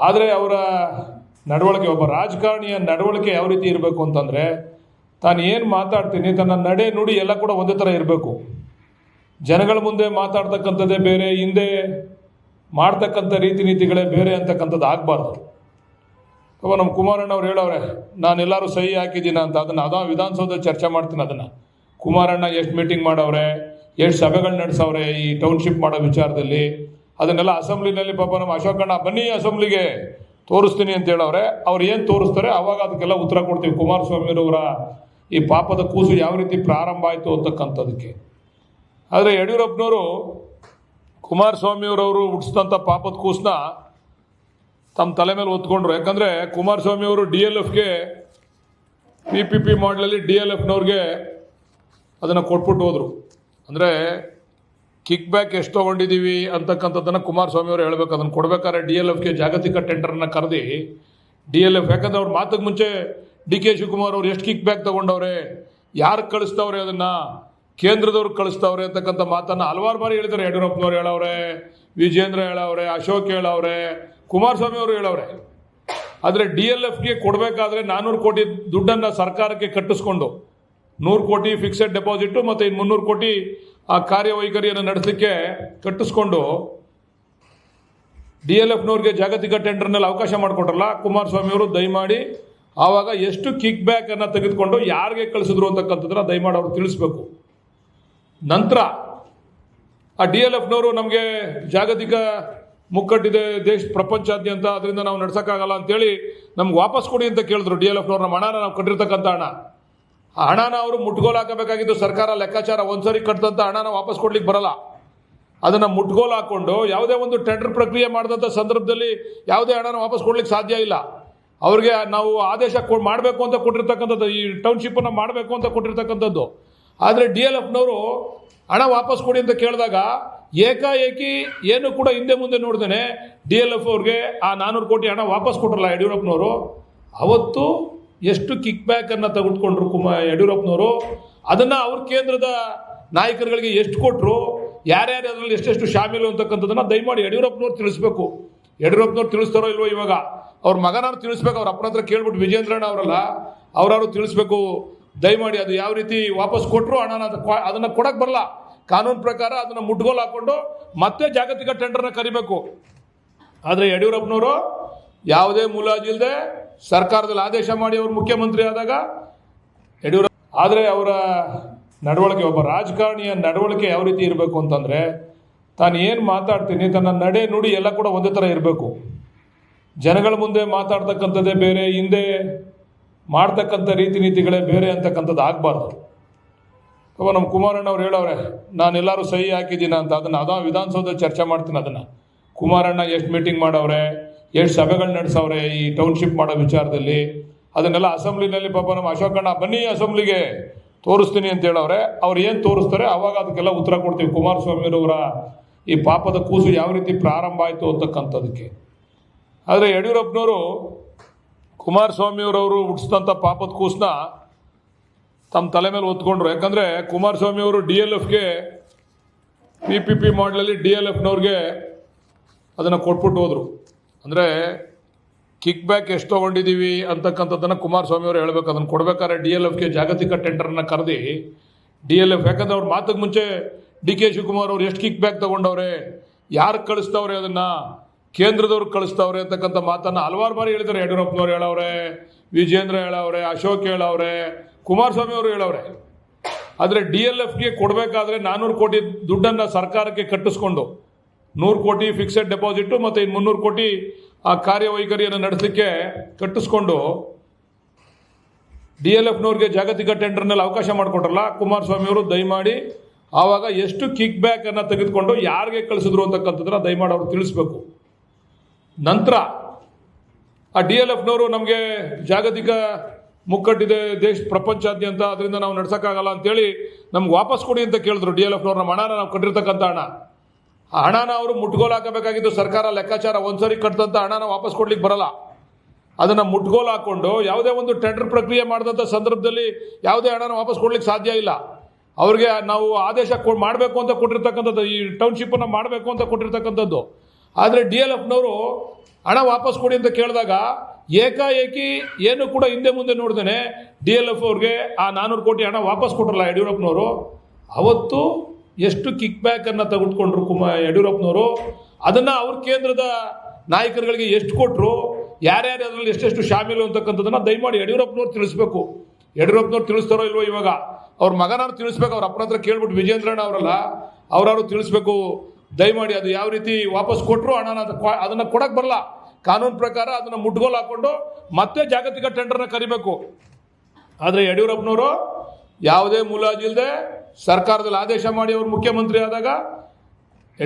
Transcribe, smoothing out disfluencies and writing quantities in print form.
ಆದರೆ ಅವರ ನಡವಳಿಕೆ, ಒಬ್ಬ ರಾಜಕಾರಣಿಯ ನಡವಳಿಕೆ ಯಾವ ರೀತಿ ಇರಬೇಕು ಅಂತಂದರೆ, ತಾನು ಏನು ಮಾತಾಡ್ತೀನಿ ತನ್ನ ನಡೆ ನುಡಿ ಎಲ್ಲ ಕೂಡ ಒಂದೇ ಥರ ಇರಬೇಕು. ಜನಗಳ ಮುಂದೆ ಮಾತಾಡ್ತಕ್ಕಂಥದ್ದೇ ಬೇರೆ, ಹಿಂದೆ ಮಾಡ್ತಕ್ಕಂಥ ರೀತಿ ನೀತಿಗಳೇ ಬೇರೆ ಅಂತಕ್ಕಂಥದ್ದು ಆಗಬಾರ್ದು. ಅವ ನಮ್ಮ ಕುಮಾರಣ್ಣವ್ರು ಹೇಳವ್ರೆ, ನಾನೆಲ್ಲರೂ ಸಹಿ ಹಾಕಿದ್ದೀನ ಅಂತ. ಅದನ್ನು ವಿಧಾನಸೌಧದಲ್ಲಿ ಚರ್ಚೆ ಮಾಡ್ತೀನಿ. ಅದನ್ನು ಕುಮಾರಣ್ಣ ಎಷ್ಟು ಮೀಟಿಂಗ್ ಮಾಡವ್ರೆ, ಎಷ್ಟು ಸಭೆಗಳು ನಡೆಸವ್ರೆ ಈ ಟೌನ್ಶಿಪ್ ಮಾಡೋ ವಿಚಾರದಲ್ಲಿ, ಅದನ್ನೆಲ್ಲ ಅಸೆಂಬ್ಲಿನಲ್ಲಿ ಪಾಪ ನಮ್ಮ ಅಶೋಕಣ್ಣ ಬನ್ನಿ ಅಸೆಂಬ್ಲಿಗೆ ತೋರಿಸ್ತೀನಿ ಅಂತ ಹೇಳವ್ರೆ. ಅವ್ರು ಏನು ತೋರಿಸ್ತಾರೆ ಅವಾಗ ಅದಕ್ಕೆಲ್ಲ ಉತ್ತರ ಕೊಡ್ತೀವಿ. ಕುಮಾರಸ್ವಾಮಿಯವರ ಈ ಪಾಪದ ಕೂಸು ಯಾವ ರೀತಿ ಪ್ರಾರಂಭ ಆಯಿತು ಅಂತಕ್ಕಂಥದಕ್ಕೆ. ಆದರೆ ಯಡಿಯೂರಪ್ಪನವರು ಕುಮಾರಸ್ವಾಮಿಯವರವರು ಹುಟ್ಟಿಸಿದಂಥ ಪಾಪದ ಕೂಸನ್ನ ತಮ್ಮ ತಲೆ ಮೇಲೆ ಹೊತ್ಕೊಂಡ್ರು. ಯಾಕಂದರೆ ಕುಮಾರಸ್ವಾಮಿಯವರು DLFಗೆ PPP ಮಾಡಲಲ್ಲಿ DLFನವ್ರಿಗೆ ಅದನ್ನು ಕೊಟ್ಬಿಟ್ಟು ಹೋದರು. ಅಂದರೆ ಕಿಕ್ ಬ್ಯಾಕ್ ಎಷ್ಟು ತೊಗೊಂಡಿದ್ದೀವಿ ಅಂತಕ್ಕಂಥದ್ದನ್ನು ಕುಮಾರಸ್ವಾಮಿಯವರು ಹೇಳಬೇಕು. ಅದನ್ನು ಕೊಡಬೇಕಾದ್ರೆ DLFಗೆ ಜಾಗತಿಕ ಟೆಂಡರನ್ನು ಕರೆದಿ DLF, ಯಾಕಂದರೆ ಅವ್ರ ಮಾತಿಗೆ ಮುಂಚೆ DK ಶಿವಕುಮಾರ್ ಅವರು ಎಷ್ಟು ಕಿಕ್ ಬ್ಯಾಕ್ ತೊಗೊಂಡವ್ರೆ, ಯಾರು ಕಳಿಸ್ತವ್ರೆ, ಅದನ್ನು ಕೇಂದ್ರದವ್ರು ಕಳಿಸ್ತವ್ರೆ ಅಂತಕ್ಕಂಥ ಮಾತನ್ನು ಹಲವಾರು ಬಾರಿ ಹೇಳಿದ್ದಾರೆ. ಯಡಿಯೂರಪ್ಪನವ್ರು ಹೇಳವ್ರೆ, ವಿಜೇಂದ್ರ ಹೇಳವ್ರೆ, ಅಶೋಕ್ ಹೇಳವ್ರೆ, ಕುಮಾರಸ್ವಾಮಿ ಅವರು ಹೇಳವ್ರೆ. ಆದರೆ DLFಗೆ ಕೊಡಬೇಕಾದ್ರೆ 400 ಕೋಟಿ ದುಡ್ಡನ್ನು ಸರ್ಕಾರಕ್ಕೆ ಕಟ್ಟಿಸ್ಕೊಂಡು 100 ಕೋಟಿ ಫಿಕ್ಸೆಡ್ ಡೆಪಾಸಿಟು ಮತ್ತು 300 ಕೋಟಿ ಆ ಕಾರ್ಯವೈಖರಿಯನ್ನು ನಡೆಸಲಿಕ್ಕೆ ಕಟ್ಟಿಸ್ಕೊಂಡು DLFನವ್ರಿಗೆ ಜಾಗತಿಕ ಟೆಂಡರ್ನಲ್ಲಿ ಅವಕಾಶ ಮಾಡಿಕೊಟ್ರಲ್ಲ ಕುಮಾರಸ್ವಾಮಿಯವರು, ದಯಮಾಡಿ ಆವಾಗ ಎಷ್ಟು ಕಿಕ್ ಬ್ಯಾಕನ್ನು ತೆಗೆದುಕೊಂಡು ಯಾರಿಗೆ ಕಳಿಸಿದ್ರು ಅಂತಕ್ಕಂಥದ್ದನ್ನು ದಯಮಾಡಿ ಅವ್ರು ತಿಳಿಸ್ಬೇಕು. ನಂತರ ಆ DLFನವರು ನಮಗೆ ಜಾಗತಿಕ ಮುಕ್ಕಟ್ಟಿದೆ ಪ್ರಪಂಚಾದ್ಯಂತ, ಅದರಿಂದ ನಾವು ನಡ್ಸೋಕ್ಕಾಗಲ್ಲ ಅಂತೇಳಿ ನಮ್ಗೆ ವಾಪಸ್ ಕೊಡಿ ಅಂತ ಕೇಳಿದ್ರು DLFನವ್ರು. ನಮ್ಮ ಹಣನ ನಾವು ಕಟ್ಟಿರ್ತಕ್ಕಂಥ ಹಣ, ಆ ಹಣನ ಅವರು ಮುಟ್ಗೋಲು ಹಾಕಬೇಕಾಗಿದ್ದು ಸರ್ಕಾರ ಲೆಕ್ಕಾಚಾರ. ಒಂದ್ಸರಿ ಕಟ್ಟಿದಂಥ ಹಣನ ವಾಪಸ್ ಕೊಡ್ಲಿಕ್ಕೆ ಬರಲ್ಲ. ಅದನ್ನು ಮುಟ್ಗೋಲು ಹಾಕ್ಕೊಂಡು ಯಾವುದೇ ಒಂದು ಟೆಂಡರ್ ಪ್ರಕ್ರಿಯೆ ಮಾಡಿದಂಥ ಸಂದರ್ಭದಲ್ಲಿ ಯಾವುದೇ ಹಣನ ವಾಪಸ್ ಕೊಡ್ಲಿಕ್ಕೆ ಸಾಧ್ಯ ಇಲ್ಲ. ಅವ್ರಿಗೆ ನಾವು ಆದೇಶ ಮಾಡಬೇಕು ಅಂತ ಕೊಟ್ಟಿರ್ತಕ್ಕಂಥದ್ದು, ಈ ಟೌನ್ಶಿಪ್ಪನ್ನು ಮಾಡಬೇಕು ಅಂತ ಕೊಟ್ಟಿರ್ತಕ್ಕಂಥದ್ದು. ಆದರೆ DLFನವರು ಹಣ ವಾಪಸ್ ಕೊಡಿ ಅಂತ ಕೇಳಿದಾಗ ಏಕಾಏಕಿ ಏನು ಕೂಡ ಹಿಂದೆ ಮುಂದೆ ನೋಡ್ದೇನೆ DLF ಅವ್ರಿಗೆ ಆ 400 ಕೋಟಿ ಹಣ ವಾಪಸ್ ಕೊಟ್ರಲ್ಲ ಯಡಿಯೂರಪ್ಪನವರು. ಅವತ್ತು ಎಷ್ಟು ಕಿಕ್ ಬ್ಯಾಕನ್ನು ತೆಗೆದುಕೊಂಡ್ರು ಯಡಿಯೂರಪ್ಪನವರು, ಅದನ್ನು ಅವ್ರ ಕೇಂದ್ರದ ನಾಯಕರುಗಳಿಗೆ ಎಷ್ಟು ಕೊಟ್ಟರು, ಯಾರ್ಯಾರು ಅದರಲ್ಲಿ ಎಷ್ಟೆಷ್ಟು ಶಾಮೀಲು ಅಂತಕ್ಕಂಥದ್ದನ್ನು ದಯಮಾಡಿ ಯಡಿಯೂರಪ್ಪನವ್ರು ತಿಳಿಸ್ಬೇಕು. ಯಡಿಯೂರಪ್ಪನವ್ರು ತಿಳಿಸ್ತಾರೋ ಇಲ್ವೋ ಇವಾಗ, ಅವ್ರ ಮಗನಾರು ತಿಳಿಸ್ಬೇಕು. ಅವ್ರ ಅಪ್ಪನ ಹತ್ರ ಕೇಳ್ಬಿಟ್ಟು ವಿಜೇಂದ್ರಣ್ಣ ಅವರಲ್ಲ, ಅವರಾರು ತಿಳಿಸ್ಬೇಕು ದಯಮಾಡಿ. ಅದು ಯಾವ ರೀತಿ ವಾಪಸ್ ಕೊಟ್ಟರು ಹಣನ ಅದನ್ನು ಕೊಡಕ್ಕೆ ಬರಲ್ಲ. ಕಾನೂನು ಪ್ರಕಾರ ಅದನ್ನು ಮುಟ್ಗೋಲು ಹಾಕ್ಕೊಂಡು ಮತ್ತೆ ಜಾಗತಿಕ ಟೆಂಡರ್ನ ಕರಿಬೇಕು. ಆದರೆ ಯಡಿಯೂರಪ್ಪನವರು ಯಾವುದೇ ಮುಲಾಜಿಲ್ಲದೆ ಸರ್ಕಾರದಲ್ಲಿ ಆದೇಶ ಮಾಡಿ ಅವರು ಮುಖ್ಯಮಂತ್ರಿ ಆದಾಗ ಯಡಿಯೂರಪ್ಪ. ಆದರೆ ಅವರ ನಡವಳಿಕೆ, ಒಬ್ಬ ರಾಜಕಾರಣಿಯ ನಡವಳಿಕೆ ಯಾವ ರೀತಿ ಇರಬೇಕು ಅಂತಂದರೆ, ತಾನು ಏನು ಮಾತಾಡ್ತೀನಿ ತನ್ನ ನಡೆ ನುಡಿ ಎಲ್ಲ ಕೂಡ ಒಂದೇ ಥರ ಇರಬೇಕು. ಜನಗಳ ಮುಂದೆ ಮಾತಾಡ್ತಕ್ಕಂಥದ್ದೇ ಬೇರೆ, ಹಿಂದೆ ಮಾಡ್ತಕ್ಕಂಥ ರೀತಿ ನೀತಿಗಳೇ ಬೇರೆ ಅಂತಕ್ಕಂಥದ್ದು ಆಗಬಾರ್ದು. ಅವ ನಮ್ಮ ಕುಮಾರಣ್ಣವ್ರು ಹೇಳವ್ರೆ, ನಾನೆಲ್ಲರೂ ಸಹಿ ಹಾಕಿದ್ದೀನ ಅಂತ. ಅದನ್ನು ವಿಧಾನಸೌಧದಲ್ಲಿ ಚರ್ಚೆ ಮಾಡ್ತೀನಿ. ಅದನ್ನು ಕುಮಾರಣ್ಣ ಎಷ್ಟು ಮೀಟಿಂಗ್ ಮಾಡವ್ರೆ, ಎಷ್ಟು ಸಭೆಗಳು ನಡೆಸವ್ರೆ ಈ ಟೌನ್ಶಿಪ್ ಮಾಡೋ ವಿಚಾರದಲ್ಲಿ, ಅದನ್ನೆಲ್ಲ ಅಸೆಂಬ್ಲಿನಲ್ಲಿ ಪಾಪ ನಮ್ಮ ಅಶೋಕಣ್ಣ ಬನ್ನಿ ಅಸೆಂಬ್ಲಿಗೆ ತೋರಿಸ್ತೀನಿ ಅಂತ ಹೇಳವ್ರೆ. ಅವ್ರು ಏನು ತೋರಿಸ್ತಾರೆ ಅವಾಗ ಅದಕ್ಕೆಲ್ಲ ಉತ್ತರ ಕೊಡ್ತೀವಿ. ಕುಮಾರಸ್ವಾಮಿಯವರ ಈ ಪಾಪದ ಕೂಸು ಯಾವ ರೀತಿ ಪ್ರಾರಂಭ ಆಯಿತು ಅಂತಕ್ಕಂಥದಕ್ಕೆ. ಆದರೆ ಯಡಿಯೂರಪ್ಪನವರು ಕುಮಾರಸ್ವಾಮಿಯವರವರು ಹುಟ್ಟಿಸಿದಂಥ ಪಾಪದ ಕೂಸನ್ನ ತಮ್ಮ ತಲೆ ಮೇಲೆ ಹೊತ್ಕೊಂಡ್ರು. ಯಾಕಂದರೆ ಕುಮಾರಸ್ವಾಮಿಯವರು DLFಗೆ PPP ಮಾಡಲಲ್ಲಿ DLFನವ್ರಿಗೆ ಅದನ್ನು ಕೊಟ್ಬಿಟ್ಟು ಹೋದರು. ಅಂದರೆ ಕಿಕ್ ಬ್ಯಾಕ್ ಎಷ್ಟು ತೊಗೊಂಡಿದ್ದೀವಿ ಅಂತಕ್ಕಂಥದ್ದನ್ನು ಕುಮಾರಸ್ವಾಮಿಯವರು ಹೇಳಬೇಕು. ಅದನ್ನು ಕೊಡಬೇಕಾದ್ರೆ DLFಗೆ ಜಾಗತಿಕ ಟೆಂಡರನ್ನು ಕರೆದಿ DLF, ಯಾಕಂದರೆ ಅವ್ರ ಮಾತಿಗೆ ಮುಂಚೆ DK ಶಿವಕುಮಾರ್ ಅವರು ಎಷ್ಟು ಕಿಕ್ ಬ್ಯಾಕ್ ತೊಗೊಂಡವ್ರೆ, ಯಾರು ಕಳಿಸ್ತವ್ರೆ, ಅದನ್ನು ಕೇಂದ್ರದವ್ರು ಕಳಿಸ್ತವ್ರೆ ಅಂತಕ್ಕಂಥ ಮಾತನ್ನು ಹಲವಾರು ಬಾರಿ ಹೇಳಿದ್ದಾರೆ. ಯಡಿಯೂರಪ್ಪನವ್ರು ಹೇಳವ್ರೆ, ವಿಜೇಂದ್ರ ಹೇಳವ್ರೆ, ಅಶೋಕ್ ಹೇಳವ್ರೆ, ಕುಮಾರಸ್ವಾಮಿ ಅವರು ಹೇಳವ್ರೆ. ಆದರೆ DLFಗೆ ಕೊಡಬೇಕಾದ್ರೆ 400 ಕೋಟಿ ದುಡ್ಡನ್ನು ಸರ್ಕಾರಕ್ಕೆ ಕಟ್ಟಿಸ್ಕೊಂಡು 100 ಕೋಟಿ ಫಿಕ್ಸೆಡ್ ಡೆಪಾಸಿಟು ಮತ್ತು 300 ಕೋಟಿ ಆ ಕಾರ್ಯವೈಖರಿಯನ್ನು ನಡೆಸಲಿಕ್ಕೆ ಕಟ್ಟಿಸ್ಕೊಂಡು DLFನವ್ರಿಗೆ ಜಾಗತಿಕ ಟೆಂಡರ್ನಲ್ಲಿ ಅವಕಾಶ ಮಾಡಿಕೊಟ್ರಲ್ಲ ಕುಮಾರಸ್ವಾಮಿಯವರು, ದಯಮಾಡಿ ಆವಾಗ ಎಷ್ಟು ಕಿಕ್ ಬ್ಯಾಕನ್ನು ತೆಗೆದುಕೊಂಡು ಯಾರಿಗೆ ಕಳಿಸಿದ್ರು ಅಂತಕ್ಕಂಥದ್ದನ್ನು ದಯಮಾಡಿ ಅವ್ರು ತಿಳಿಸ್ಬೇಕು. ನಂತರ ಆ DLFನವರು ನಮಗೆ ಜಾಗತಿಕ ಮುಕ್ಕಟ್ಟಿದೆ ಪ್ರಪಂಚಾದ್ಯಂತ, ಅದರಿಂದ ನಾವು ನಡ್ಸೋಕ್ಕಾಗಲ್ಲ ಅಂತೇಳಿ ನಮ್ಗೆ ವಾಪಸ್ ಕೊಡಿ ಅಂತ ಕೇಳಿದ್ರು DLFನವ್ರು. ನಮ್ಮ ಹಣನ ನಾವು ಕಟ್ಟಿರ್ತಕ್ಕಂಥ ಹಣ, ಆ ಹಣನ ಅವರು ಮುಟ್ಗೋಲು ಹಾಕಬೇಕಾಗಿದ್ದು ಸರ್ಕಾರ ಲೆಕ್ಕಾಚಾರ. ಒಂದ್ಸರಿ ಕಟ್ಟಿದಂಥ ಹಣನ ವಾಪಸ್ ಕೊಡ್ಲಿಕ್ಕೆ ಬರಲ್ಲ. ಅದನ್ನು ಮುಟ್ಗೋಲು ಹಾಕ್ಕೊಂಡು ಯಾವುದೇ ಒಂದು ಟೆಂಡರ್ ಪ್ರಕ್ರಿಯೆ ಮಾಡಿದಂಥ ಸಂದರ್ಭದಲ್ಲಿ ಯಾವುದೇ ಹಣನ ವಾಪಸ್ ಕೊಡ್ಲಿಕ್ಕೆ ಸಾಧ್ಯ ಇಲ್ಲ. ಅವ್ರಿಗೆ ನಾವು ಆದೇಶ ಮಾಡಬೇಕು ಅಂತ ಕೊಟ್ಟಿರ್ತಕ್ಕಂಥದ್ದು, ಈ ಟೌನ್ಶಿಪ್ಪನ್ನು ಮಾಡಬೇಕು ಅಂತ ಕೊಟ್ಟಿರ್ತಕ್ಕಂಥದ್ದು. ಆದರೆ DLFನವರು ಹಣ ವಾಪಸ್ ಕೊಡಿ ಅಂತ ಕೇಳಿದಾಗ ಏಕಾಏಕಿ ಏನು ಕೂಡ ಹಿಂದೆ ಮುಂದೆ ನೋಡ್ದೇನೆ DLF ಅವ್ರಿಗೆ ಆ 400 ಕೋಟಿ ಹಣ ವಾಪಸ್ ಕೊಟ್ರಲ್ಲ ಯಡಿಯೂರಪ್ಪನವರು. ಅವತ್ತು ಎಷ್ಟು ಕಿಕ್ ಬ್ಯಾಕ್ ಅನ್ನು ತೆಗೆದುಕೊಂಡ್ರು ಯಡಿಯೂರಪ್ಪನವರು, ಅದನ್ನು ಅವ್ರ ಕೇಂದ್ರದ ನಾಯಕರುಗಳಿಗೆ ಎಷ್ಟು ಕೊಟ್ಟರು, ಯಾರ್ಯಾರು ಅದರಲ್ಲಿ ಎಷ್ಟೆಷ್ಟು ಶಾಮೀಲು ಅಂತಕ್ಕಂಥದ್ದನ್ನು ದಯಮಾಡಿ ಯಡಿಯೂರಪ್ಪನವ್ರು ತಿಳಿಸ್ಬೇಕು. ಯಡಿಯೂರಪ್ಪನವ್ರು ತಿಳಿಸ್ತಾರೋ ಇಲ್ವೋ ಇವಾಗ, ಅವ್ರ ಮಗನಾರು ತಿಳಿಸ್ಬೇಕು. ಅವ್ರ ಅಪ್ಪನ ಹತ್ರ ಕೇಳ್ಬಿಟ್ಟು ವಿಜೇಂದ್ರಣ್ಣ ಅವರಲ್ಲ, ಅವರಾರು ತಿಳಿಸ್ಬೇಕು ದಯಮಾಡಿ. ಅದು ಯಾವ ರೀತಿ ವಾಪಸ್ ಕೊಟ್ಟರು ಹಣನ ಅದನ್ನು ಕೊಡಕ್ಕೆ ಬರಲ್ಲ. ಕಾನೂನು ಪ್ರಕಾರ ಅದನ್ನು ಮುಟ್ಗೋಲು ಹಾಕ್ಕೊಂಡು ಮತ್ತೆ ಜಾಗತಿಕ ಟೆಂಡರ್ನ ಕರಿಬೇಕು. ಆದರೆ ಯಡಿಯೂರಪ್ಪನವರು ಯಾವುದೇ ಮುಲಾಜಿಲ್ಲದೆ ಸರ್ಕಾರದಲ್ಲಿ ಆದೇಶ ಮಾಡಿ ಅವರು ಮುಖ್ಯಮಂತ್ರಿ ಆದಾಗ